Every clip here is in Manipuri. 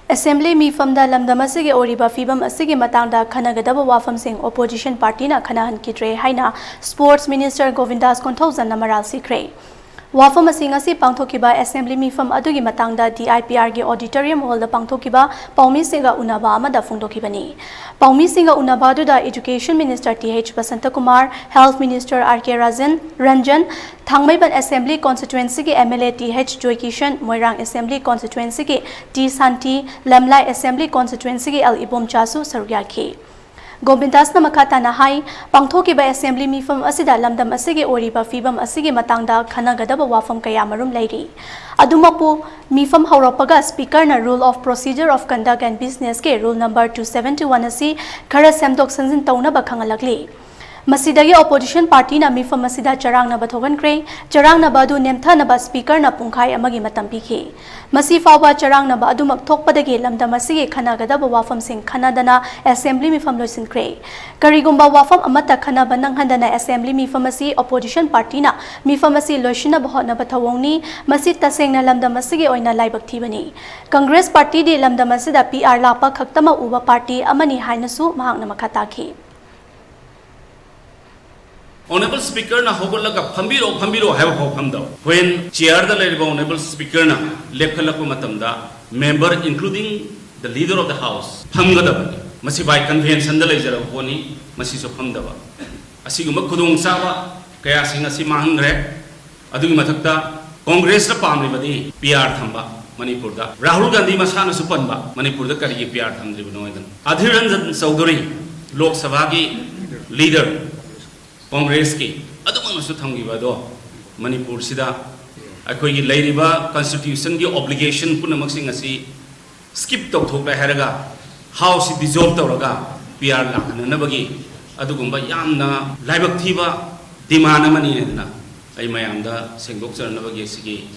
Assembly mifamda lamdamasige oriba fibam asige matangda khanagadaba wafamsing opposition party na khanahan kidre haina Sports Minister Govindas Konthoujam namaral sikre. Wafam asing asi pangthokiba Assembly mifam adugi matangda DIPR ge auditorium hall da pangthokiba paumi singa unaba amada phungdokibani. Paumi singa unaba du da Education Minister TH Basanta Kumar, Health Minister RK Ranjan, Thangmaiban Assembly Constituency ge MLA TH Joykishan, Moirang Assembly Constituency ge T Santi, Lamlai Assembly Constituency ge L Ibom Chasu Sarugyaki. Govindas na makata na hai pangthokiba Assembly mifam asida lamdam asige oriba fibam asige matangda khanagadaba wafam kaya marum lairi. Adumapu mifam hauropaga Speaker na Rule of Procedure of Conduct and Business ke Rule number 271 asi khara semdok sanjin taunaba khangalakli. Masidagi opposition party na mifam masida charang na bathogan kre charang na badu nemtha na ba Speaker na pungkhai amagi matam pikhi. Masi fawa charang na ba adumak thokpadagi lamdam asige khanagadaba wafam sing khanadana Assembly mifam loisin kre. Karigumba wafam amata khanaba nanghandana Assembly mifam asi opposition party na mifam asi loishina bahot na bathawongni masi taseng na lamdam asige oina laibak thibani. Congress party di lamdam asida PR lapa khaktama uba party amani hainasu mahakna makhataki. Honorable Speaker na hogolaga phambiro have phambdo when chair the lady Honorable Speaker na lepkhalapu matamda member including the leader of the house phamgadabani masi by convention da lejara poni masi so phamdaba asiguma khudung sawa kaya singa si mahangre adugi mathakta Congress na pamri badi PR thamba Manipur da Rahul Gandhi masana supanba Manipur da kari PR thamdri banoidan Adhiranjan Chaudhary Lok Sabha gi leader Congress ki adumang nasu thamgiba do Manipur sida akoi gi leiriba constitution gi obligation punamak sing asi skip tawthok la heraga house dissolve tawraga PR la na bagi adugumba yamna laibak thiba demand amani na ai mayamda sengdok charna bagi sigi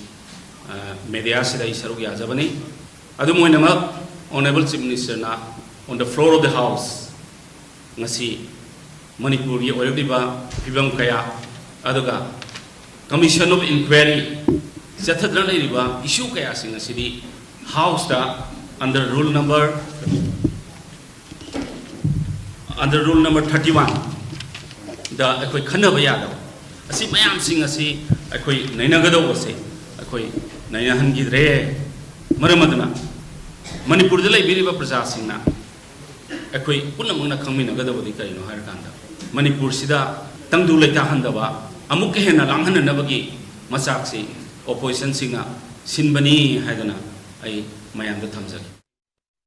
media sida isarug yajabani adumoinama honorable chief minister na on the floor of the house ngasi Manipur ye oiriba fibam kaya aduga commission of inquiry chathadra leiriba issue kaya sing asidi house da under rule number 31 da akoi khanaba yada asi mayam sing asi akoi nainagado ase akoi nainahan gidre maramadna Manipur da leiriba praja singna akoi punamangna khangminagadabadi kaino harkanda Manipur sida tangdu leita handaba amuk hena langhana nabagi masak si opposition singa sinbani haidana ai mayam da thamjaki